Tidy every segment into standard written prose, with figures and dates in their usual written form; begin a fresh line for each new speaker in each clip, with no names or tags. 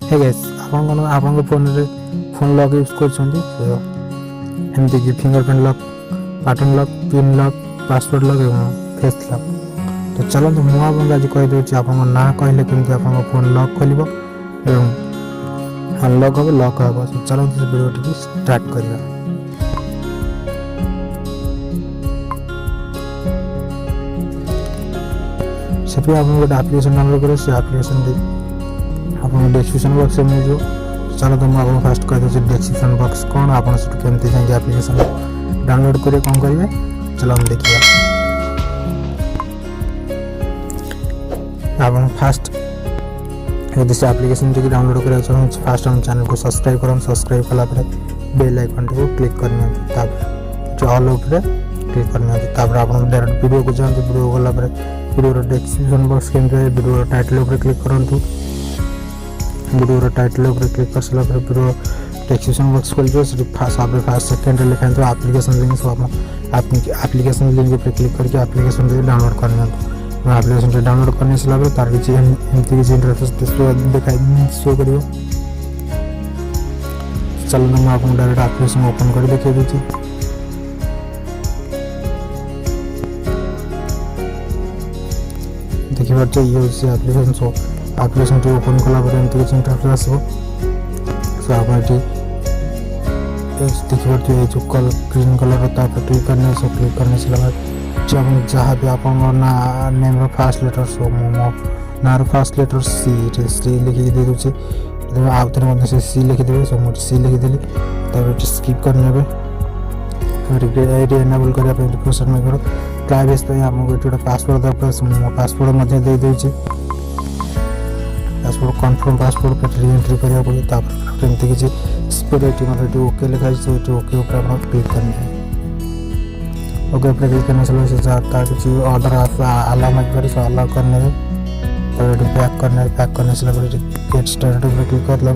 Hey guys आपन phone रे phone lock use करछंती एमती कि fingerprint lock, pattern lock, pin lock, password lock एवं फेस लॉक। तो चलो तो मु आपन आज कहि दउछि आपन ना कहले केमती आपन फोन लॉक खोलिबो एवं अनलॉक हो लॉक हो। चलो तो वीडियो टी स्टार्ट करिया। सेपि आपन गोटे एप्लीकेशन डाउनलोड करो। से एप्लीकेशन दे आपन डिस्क्रिप्शन बॉक्स में जो चलो तो मैं फर्स्ट कह दूसरी डिस्क्रिप्शन बॉक्स कौन आप केमती जाए एप्लीकेशन डाउनलोड करेंगे कौन करेंगे। चलो हम देखिए आप फास्ट यदि से एप्लीकेशन टी डाउनलोड करा चाहूँ फास्ट हम चैनल को सब्सक्राइब करें। सब्सक्राइब कलापर बेल आइकन को क्लिक करनी ऑल उपर क्लिक करनी आप डायरेक्ट वीडियो को जाते वीडियो गलापर वीडियो डिस्क्रिप्शन बॉक्स के वीडियो टाइटल उपर क्लिक करूँ। वीडियो टाइटल उपर क्लिक कर सारा वीडियो डिस्क्रिप्शन बॉक्स खोल फास्ट सेकेंड लिखा तो एप्लीकेशन लिंक सब एप्लीकेशन लिंक उपर क्लिक करके एप्लीकेशन डाउनलोड करनी। एप्लीकेशन डाउनलोड करने सारा तार किसी एमती किसी इंटरफेस देखा शो कर। चलो मैं आपको डायरेक्ट एप्लीकेशन ओपन कर देखिए दूसरी देखिए ये एप्लीकेशन सो एप्लीकेशन टी ओपन कलापर एमती किसी इंटरफेस आसो। सो आप देखिए जो कलर ग्रीन कलर क्लिक करने से क्लिक करने से जब जहाँ भी आप ना नेम फास्ट लेटर सो मो ना फास्ट लेटर सी लिखिक दे दूसरी आप थे से सी लिखिदेवे। सो मुझे सी लिखिदेली तब स्किप करने एनेबल करने प्रोसेस में करो। प्राइवेसी आमको ये गोटे पासवर्ड दरकार पासवर्ड दे दूसरी पासवर्ड कन्फर्म पासवर्ड पर एंट्री करा पड़े एमती किसी सिक्योरिटी मतलब ओके लिखाई ओके ऊपर क्लिक करने ओके ऊपर क्लिक करने से किसी अदर अलाउ मत कर अलाउ करने बैक करने से गेट स्टार्ट ऊपर क्लिक करला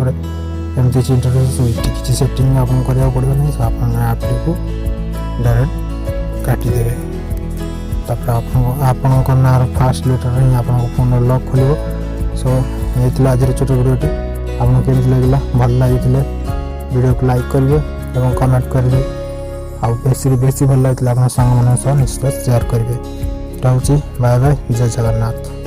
एमती इंटरफेस किसी सेटिंग आप पड़ो नहीं आप को डायरेक्ट काटिदेवे। आप ना फास्ट लेटर ही आप फोन लॉक खोल। सो ये आज छोट वीडियोटी आपको केमती लगे भल लगी वीडियो को लाइक करेंगे और कमेंट करेंगे आ बेसी भल लगे आप सांग मान निश्चित शेयर करेंगे। रहुची बाय बाय जय जगन्नाथ।